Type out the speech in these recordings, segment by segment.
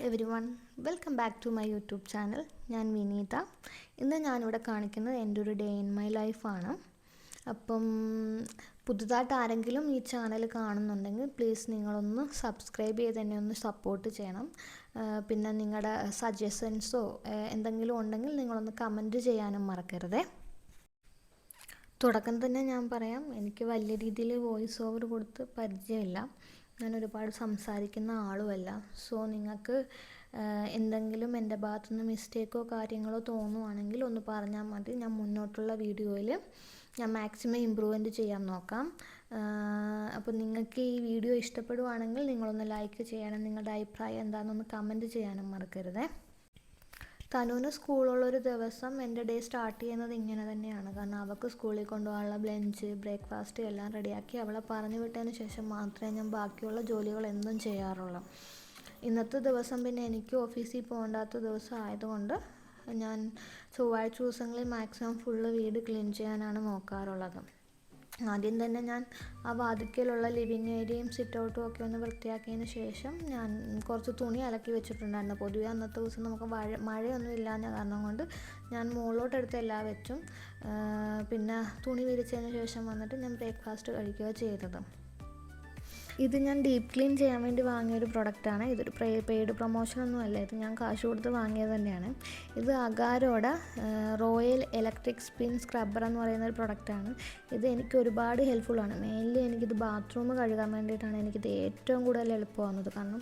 Every one, welcome back to my YouTube channel. ഞാൻ വിനീത. ഇന്ന് ഞാനിവിടെ കാണിക്കുന്നത് എൻ്റെ ഒരു ഡേ ഇൻ മൈ ലൈഫാണ്. അപ്പം പുതുതായിട്ട് ആരെങ്കിലും ഈ ചാനൽ കാണുന്നുണ്ടെങ്കിൽ പ്ലീസ് നിങ്ങളൊന്ന് സബ്സ്ക്രൈബ് ചെയ്ത് എന്നെ ഒന്ന് സപ്പോർട്ട് ചെയ്യണം. പിന്നെ നിങ്ങളുടെ സജഷൻസോ എന്തെങ്കിലും ഉണ്ടെങ്കിൽ നിങ്ങളൊന്ന് കമൻറ്റ് ചെയ്യാനും മറക്കരുതേ. തുടക്കം തന്നെ ഞാൻ പറയാം, എനിക്ക് വലിയ രീതിയിൽ വോയിസ് ഓവർ കൊടുത്ത് പരിചയമില്ല. ഞാൻ ഒരുപാട് സംസാരിക്കുന്ന ആളുമല്ല. സോ നിങ്ങൾക്ക് എന്തെങ്കിലും എൻ്റെ ഭാഗത്തുനിന്ന് മിസ്റ്റേക്കോ കാര്യങ്ങളോ തോന്നുവാണെങ്കിൽ ഒന്ന് പറഞ്ഞാൽ മതി. ഞാൻ മുന്നോട്ടുള്ള വീഡിയോയിൽ ഞാൻ മാക്സിമം ഇമ്പ്രൂവ്മെൻറ്റ് ചെയ്യാൻ നോക്കാം. അപ്പോൾ നിങ്ങൾക്ക് ഈ വീഡിയോ ഇഷ്ടപ്പെടുവാണെങ്കിൽ നിങ്ങളൊന്ന് ലൈക്ക് ചെയ്യാനും നിങ്ങളുടെ അഭിപ്രായം എന്താണെന്നൊന്ന് കമൻറ്റ് ചെയ്യാനും മറക്കരുതേ. തനുവിന് സ്കൂളുള്ളൊരു ദിവസം എൻ്റെ ഡേ സ്റ്റാർട്ട് ചെയ്യുന്നത് ഇങ്ങനെ തന്നെയാണ്. കാരണം അവൾക്ക് സ്കൂളിൽ കൊണ്ടുപോകാനുള്ള ലഞ്ച്, ബ്രേക്ക്ഫാസ്റ്റ് എല്ലാം റെഡിയാക്കി അവളെ പറഞ്ഞു വിട്ടതിന് ശേഷം മാത്രമേ ഞാൻ ബാക്കിയുള്ള ജോലികൾ എന്നും ചെയ്യാറുള്ളൂ. ഇന്നത്തെ ദിവസം പിന്നെ എനിക്ക് ഓഫീസിൽ പോകണ്ടാത്ത ദിവസം ആയതുകൊണ്ട് ഞാൻ ചൊവ്വാഴ്ച ദിവസങ്ങളിൽ മാക്സിമം ഫുള്ള് വീട് ക്ലീൻ ചെയ്യാനാണ് നോക്കാറുള്ളത്. ആദ്യം തന്നെ ഞാൻ ആ വാതിക്കലുള്ള ലിവിങ് ഏരിയയും സിറ്റ് ഔട്ടും ഒക്കെ ഒന്ന് വൃത്തിയാക്കിയതിന് ശേഷം ഞാൻ കുറച്ച് തുണി അലക്കി വെച്ചിട്ടുണ്ടായിരുന്നു. പൊതുവെ അന്നത്തെ ദിവസം നമുക്ക് മഴയൊന്നും ഇല്ലാഞ്ഞ കാരണം കൊണ്ട് ഞാൻ മുകളിലോട്ടെടുത്ത് എല്ലാം വെച്ചും പിന്നെ തുണി വിരിച്ചതിന് ശേഷം വന്നിട്ട് ഞാൻ ബ്രേക്ക്ഫാസ്റ്റ് കഴിക്കുകയോ ചെയ്തത്. ഇത് ഞാൻ ഡീപ്പ് ക്ലീൻ ചെയ്യാൻ വേണ്ടി വാങ്ങിയൊരു പ്രൊഡക്റ്റാണ്. ഇതൊരു പെയ്ഡ് പ്രൊമോഷനൊന്നും അല്ല, ഇത് ഞാൻ കാശ് കൊടുത്ത് വാങ്ങിയത് തന്നെയാണ്. ഇത് അഗാരോടെ റോയൽ ഇലക്ട്രിക് സ്പിൻ സ്ക്രബ്ബർ എന്ന് പറയുന്ന ഒരു പ്രൊഡക്റ്റാണ്. ഇത് എനിക്ക് ഒരുപാട് ഹെൽപ്ഫുള്ളാണ്. മെയിൻലി എനിക്കിത് ബാത്റൂം കഴുകാൻ വേണ്ടിയിട്ടാണ് എനിക്കിത് ഏറ്റവും കൂടുതൽ എളുപ്പമാകുന്നത്. കാരണം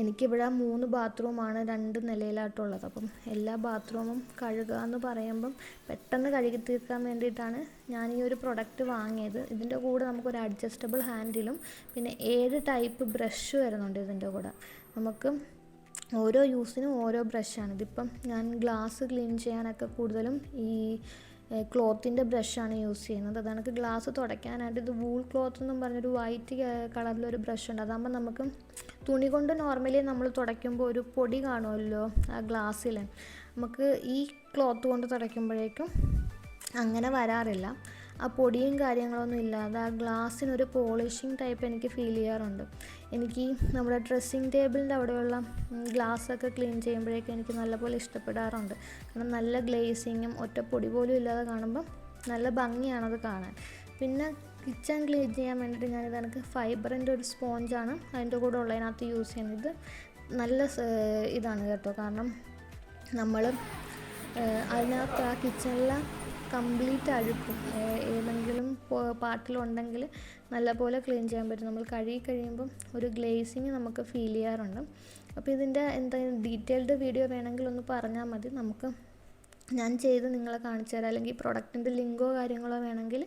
എനിക്കിവിടെ 3 ബാത്റൂമാണ് 2 നിലയിലായിട്ടുള്ളത്. അപ്പം എല്ലാ ബാത്റൂമും കഴുകുക എന്ന് പറയുമ്പം പെട്ടെന്ന് കഴുകി തീർക്കാൻ വേണ്ടിയിട്ടാണ് ഞാൻ ഈ ഒരു പ്രൊഡക്റ്റ് വാങ്ങിയത്. ഇതിൻ്റെ കൂടെ നമുക്കൊരു അഡ്ജസ്റ്റബിൾ ഹാൻഡിലും പിന്നെ 7 ടൈപ്പ് ബ്രഷ് വരുന്നുണ്ട് ഇതിൻ്റെ കൂടെ. നമുക്ക് ഓരോ യൂസിനും ഓരോ ബ്രഷാണ്. ഇതിപ്പം ഞാൻ ഗ്ലാസ് ക്ലീൻ ചെയ്യാനൊക്കെ കൂടുതലും ഈ ക്ലോത്തിൻ്റെ ബ്രഷാണ് യൂസ് ചെയ്യുന്നത്. അതാണ് ഗ്ലാസ് തുടയ്ക്കാനായിട്ട് ഇത് വൂൾ ക്ലോത്ത് എന്നും പറഞ്ഞൊരു വൈറ്റ് കളറിലൊരു ബ്രഷ് ഉണ്ട്. അതാകുമ്പോൾ നമുക്ക് തുണി കൊണ്ട് നോർമലി നമ്മൾ തുടയ്ക്കുമ്പോൾ ഒരു പൊടി കാണുമല്ലോ ആ ഗ്ലാസ്സിൽ, നമുക്ക് ഈ ക്ലോത്ത് കൊണ്ട് തുടയ്ക്കുമ്പോഴേക്കും അങ്ങനെ വരാറില്ല. ആ പൊടിയും കാര്യങ്ങളൊന്നും ഇല്ലാതെ ആ ഗ്ലാസ്സിനൊരു പോളിഷിങ് ടൈപ്പ് എനിക്ക് ഫീൽ ചെയ്യാറുണ്ട്. എനിക്ക് നമ്മുടെ ഡ്രസ്സിങ് ടേബിളിൻ്റെ അവിടെയുള്ള ഗ്ലാസ്സൊക്കെ ക്ലീൻ ചെയ്യുമ്പോഴേക്കും എനിക്ക് നല്ലപോലെ ഇഷ്ടപ്പെടാറുണ്ട്. കാരണം നല്ല ഗ്ലേസിങ്ങും ഒറ്റ പൊടി പോലും ഇല്ലാതെ കാണുമ്പം നല്ല ഭംഗിയാണത് കാണാൻ. പിന്നെ കിച്ചൺ ക്ലീൻ ചെയ്യാൻ വേണ്ടിയിട്ട് ഞാനിത് എനിക്ക് ഫൈബറിൻ്റെ ഒരു സ്പോഞ്ചാണ് അതിൻ്റെ കൂടെ ഉള്ളതിനകത്ത് യൂസ് ചെയ്യുന്നത്. നല്ല ഇതാണ് കേട്ടോ. കാരണം നമ്മൾ അതിനകത്ത് ആ കിച്ചണിലെ കംപ്ലീറ്റ് അഴുക്കും ഏതെങ്കിലും പാർട്ടിലുണ്ടെങ്കിൽ നല്ലപോലെ ക്ലീൻ ചെയ്യാൻ പറ്റും. നമ്മൾ കഴുകി കഴിയുമ്പം ഒരു ഗ്ലേസിങ് നമുക്ക് ഫീൽ ചെയ്യാറുണ്ട്. അപ്പോൾ ഇതിൻ്റെ എന്തെങ്കിലും ഡീറ്റെയിൽഡ് വീഡിയോ വേണമെങ്കിൽ ഒന്ന് പറഞ്ഞാൽ മതി, ഞാൻ ചെയ്ത് നിങ്ങളെ കാണിച്ചു തരാം. അല്ലെങ്കിൽ പ്രൊഡക്റ്റിൻ്റെ ലിങ്കോ കാര്യങ്ങളോ വേണമെങ്കിൽ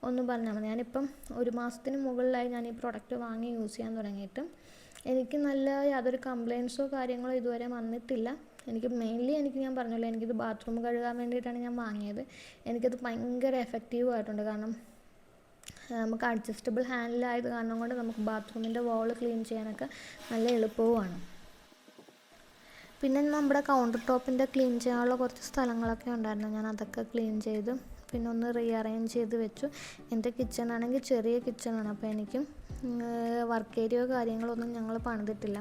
ഒന്ന് പറഞ്ഞാൽ മതി. ഞാനിപ്പം 1 മാസത്തിന് മുകളിലായി ഞാൻ ഈ പ്രൊഡക്റ്റ് വാങ്ങി യൂസ് ചെയ്യാൻ തുടങ്ങിയിട്ട്. എനിക്ക് നല്ല യാതൊരു കംപ്ലയിൻസോ കാര്യങ്ങളോ ഇതുവരെ വന്നിട്ടില്ല. എനിക്ക് ഞാൻ പറഞ്ഞല്ലോ, എനിക്കിത് ബാത്റൂം കഴുകാൻ വേണ്ടിയിട്ടാണ് ഞാൻ വാങ്ങിയത്. എനിക്കത് ഭയങ്കര എഫക്റ്റീവ് ആയിട്ടുണ്ട്. കാരണം നമുക്ക് അഡ്ജസ്റ്റബിൾ ഹാൻഡിലായത് കാരണം കൊണ്ട് നമുക്ക് ബാത്റൂമിൻ്റെ വാൾ ക്ലീൻ ചെയ്യാനൊക്കെ നല്ല എളുപ്പവുമാണ്. പിന്നെ നമ്മുടെ കൗണ്ടർ ടോപ്പിൻ്റെ ക്ലീൻ ചെയ്യാനുള്ള കുറച്ച് സ്ഥലങ്ങളൊക്കെ ഉണ്ടായിരുന്നു. ഞാൻ അതൊക്കെ ക്ലീൻ ചെയ്ത് പിന്നെ ഒന്ന് റീഅറേഞ്ച് ചെയ്ത് വെച്ചു. എൻ്റെ കിച്ചണാണെങ്കിൽ ചെറിയ കിച്ചണാണ്. അപ്പോൾ എനിക്കും വർക്ക് ഏരിയയോ കാര്യങ്ങളൊന്നും ഞങ്ങൾ പണിതിട്ടില്ല.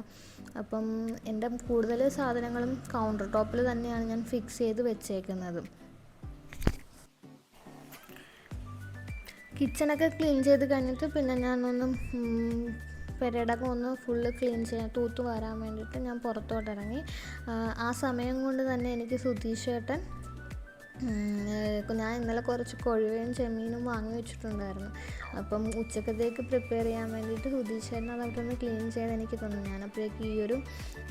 അപ്പം എൻ്റെ കൂടുതൽ സാധനങ്ങളും കൗണ്ടർ ടോപ്പിൽ തന്നെയാണ് ഞാൻ ഫിക്സ് ചെയ്ത് വെച്ചേക്കുന്നത്. കിച്ചണൊക്കെ ക്ലീൻ ചെയ്ത് കഴിഞ്ഞിട്ട് പിന്നെ ഞാനൊന്ന് പെരടക്കം ഒന്ന് ഫുള്ള് ക്ലീൻ ചെയ്യാൻ തൂത്ത് വരാൻ വേണ്ടിയിട്ട് ഞാൻ പുറത്തോട്ടിറങ്ങി. ആ സമയം കൊണ്ട് തന്നെ എനിക്ക് സുധീഷ് ചേട്ടൻ ഞാൻ ഇന്നലെ കുറച്ച് കൊഴുവയും ചെമ്മീനും വാങ്ങി വെച്ചിട്ടുണ്ടായിരുന്നു. അപ്പം ഉച്ചക്കത്തേക്ക് പ്രിപ്പയർ ചെയ്യാൻ വേണ്ടിയിട്ട് സുധീഷ് ചേട്ടൻ അതൊക്കെ ഒന്ന് ക്ലീൻ ചെയ്ത് എനിക്ക് തന്നു. ഞാനപ്പോഴേക്ക്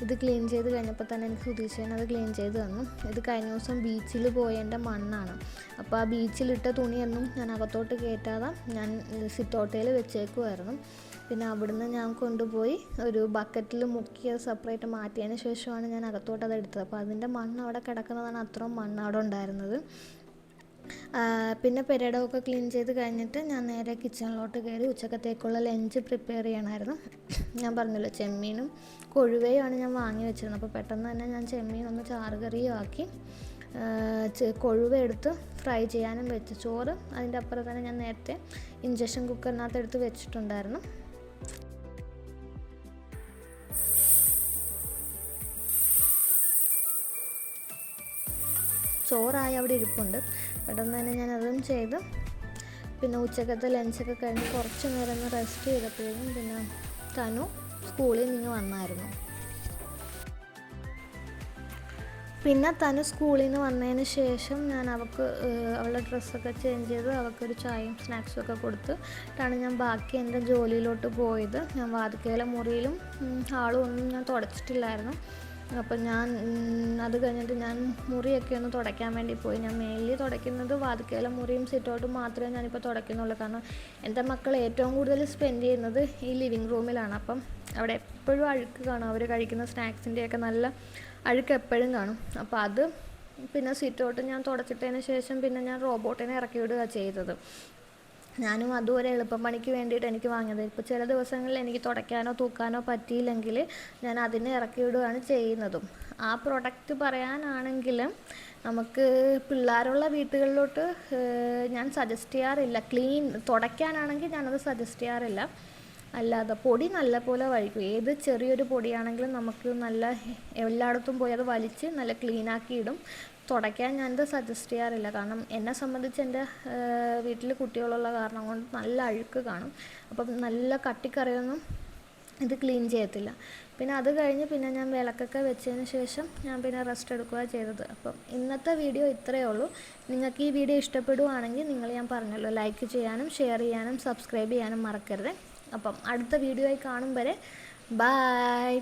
ഇത് ക്ലീൻ ചെയ്ത് കഴിഞ്ഞപ്പോൾ തന്നെ എനിക്ക് സുധീഷ് ചേട്ടൻ അത് ക്ലീൻ ചെയ്ത് തന്നു. ഇത് കഴിഞ്ഞ ദിവസം ബീച്ചിൽ പോയതിൻ്റെ മണ്ണാണ്. അപ്പോൾ ആ ബീച്ചിലിട്ട തുണിയൊന്നും ഞാൻ അകത്തോട്ട് കയറ്റാതെ ഞാൻ സിറ്റൗട്ടയിൽ വെച്ചേക്കുമായിരുന്നു. പിന്നെ അവിടുന്ന് ഞാൻ കൊണ്ടുപോയി ഒരു ബക്കറ്റിൽ മുക്കി അത് സെപ്പറേറ്റ് മാറ്റിയതിന് ശേഷമാണ് ഞാൻ അകത്തോട്ട് അത് എടുത്തത്. അപ്പോൾ അതിൻ്റെ മണ്ണ് അവിടെ കിടക്കുന്നതാണ് അത്രയും മണ്ണ് അവിടെ ഉണ്ടായിരുന്നത്. പിന്നെ പെരടമൊക്കെ ക്ലീൻ ചെയ്ത് കഴിഞ്ഞിട്ട് ഞാൻ നേരെ കിച്ചണിലോട്ട് കയറി ഉച്ചക്കത്തേക്കുള്ള ലഞ്ച് പ്രിപ്പയർ ചെയ്യണമായിരുന്നു. ഞാൻ പറഞ്ഞല്ലോ, ചെമ്മീനും കൊഴുവയുമാണ് ഞാൻ വാങ്ങി വെച്ചിരുന്നത്. അപ്പോൾ പെട്ടെന്ന് തന്നെ ഞാൻ ചെമ്മീൻ ഒന്ന് ചാറുകറിയും ആക്കി കൊഴുവ എടുത്ത് ഫ്രൈ ചെയ്യാനും വെച്ച്. ചോറ് അതിൻ്റെ അപ്പുറം തന്നെ ഞാൻ നേരത്തെ ഇൻഡക്ഷൻ കുക്കറിനകത്ത് എടുത്ത് വെച്ചിട്ടുണ്ടായിരുന്നു. ചോറായി അവിടെ ഇരിപ്പുണ്ട്. പെട്ടെന്ന് തന്നെ ഞാൻ അതും ചെയ്ത് പിന്നെ ഉച്ചക്കത്തെ ലഞ്ചൊക്കെ കഴിഞ്ഞ് കുറച്ച് നേരം ഒന്ന് റെസ്റ്റ് ചെയ്തപ്പോഴേക്കും പിന്നെ തനു സ്കൂളിൽ നിന്ന് വന്നായിരുന്നു. പിന്നെ തനു സ്കൂളിൽ നിന്ന് വന്നതിന് ശേഷം ഞാൻ അവളുടെ ഡ്രസ്സൊക്കെ ചേഞ്ച് ചെയ്ത് അവൾക്കൊരു ചായയും സ്നാക്സും ഒക്കെ കൊടുത്തിട്ടാണ് ഞാൻ ബാക്കി എൻ്റെ ജോലിയിലോട്ട് പോയത്. ഞാൻ വാതിൽക്കലെ മുറിയിലും ഹാളും ഒന്നും ഞാൻ തുടച്ചിട്ടില്ലായിരുന്നു. അപ്പം ഞാൻ അത് കഴിഞ്ഞിട്ട് ഞാൻ മുറിയൊക്കെ ഒന്ന് തുടയ്ക്കാൻ വേണ്ടി പോയി. ഞാൻ മെയിൻലി തുടയ്ക്കുന്നത് വാതിൽക്കലെ മുറിയും സിറ്റൗട്ടും മാത്രമേ ഞാനിപ്പോൾ തുടയ്ക്കുന്നുള്ളൂ. കാരണം എൻ്റെ മക്കൾ ഏറ്റവും കൂടുതൽ സ്പെൻഡ് ചെയ്യുന്നത് ഈ ലിവിങ് റൂമിലാണ്. അപ്പം അവിടെ എപ്പോഴും അഴുക്ക് കാണും. അവർ കഴിക്കുന്ന സ്നാക്സിൻ്റെയൊക്കെ നല്ല അഴുക്ക് എപ്പോഴും കാണും. അപ്പോൾ അത് പിന്നെ സിറ്റൗട്ട് ഞാൻ തുടച്ചിട്ടതിന് ശേഷം പിന്നെ ഞാൻ റോബോട്ടിനെ ഇറക്കി വിടുകയാണ് ചെയ്തത്. ഞാനും അതും ഒരു എളുപ്പപ്പണിക്ക് വേണ്ടിയിട്ട് എനിക്ക് വാങ്ങിയത്. ഇപ്പോൾ ചില ദിവസങ്ങളിൽ എനിക്ക് തുടയ്ക്കാനോ തൂക്കാനോ പറ്റിയില്ലെങ്കിൽ ഞാൻ അതിനെ ഇറക്കി വിടുകയാണ് ചെയ്യുന്നതും. ആ പ്രൊഡക്റ്റ് പറയാനാണെങ്കിൽ നമുക്ക് പിള്ളേരുള്ള വീട്ടുകളിലോട്ട് ഞാൻ സജസ്റ്റ് ചെയ്യാറില്ല. തുടയ്ക്കാനാണെങ്കിൽ ഞാനത് സജസ്റ്റ് ചെയ്യാറില്ല. അല്ലാതെ പൊടി നല്ലപോലെ വഴിക്കും. ഏത് ചെറിയൊരു പൊടിയാണെങ്കിലും നമുക്ക് നല്ല എല്ലായിടത്തും പോയി അത് വലിച്ച് നല്ല ക്ലീനാക്കി ഇടും. തുടയ്ക്കാൻ ഞാനത് സജസ്റ്റ് ചെയ്യാറില്ല. കാരണം എന്നെ സംബന്ധിച്ച് എൻ്റെ വീട്ടിൽ കുട്ടികളുള്ള കാരണം കൊണ്ട് നല്ല അഴുക്ക് കാണും. അപ്പം നല്ല കട്ടിക്കറിയൊന്നും ഇത് ക്ലീൻ ചെയ്യത്തില്ല. പിന്നെ അത് കഴിഞ്ഞ് പിന്നെ ഞാൻ വിളക്കൊക്കെ വെച്ചതിന് ശേഷം ഞാൻ പിന്നെ റെസ്റ്റ് എടുക്കുകയാണ് ചെയ്തത്. അപ്പം ഇന്നത്തെ വീഡിയോ ഇത്രയേ ഉള്ളൂ. നിങ്ങൾക്ക് ഈ വീഡിയോ ഇഷ്ടപ്പെടുകയാണെങ്കിൽ ഞാൻ പറഞ്ഞല്ലോ, ലൈക്ക് ചെയ്യാനും ഷെയർ ചെയ്യാനും സബ്സ്ക്രൈബ് ചെയ്യാനും മറക്കരുത്. അപ്പം അടുത്ത വീഡിയോയിൽ കാണും വരെ ബായ്.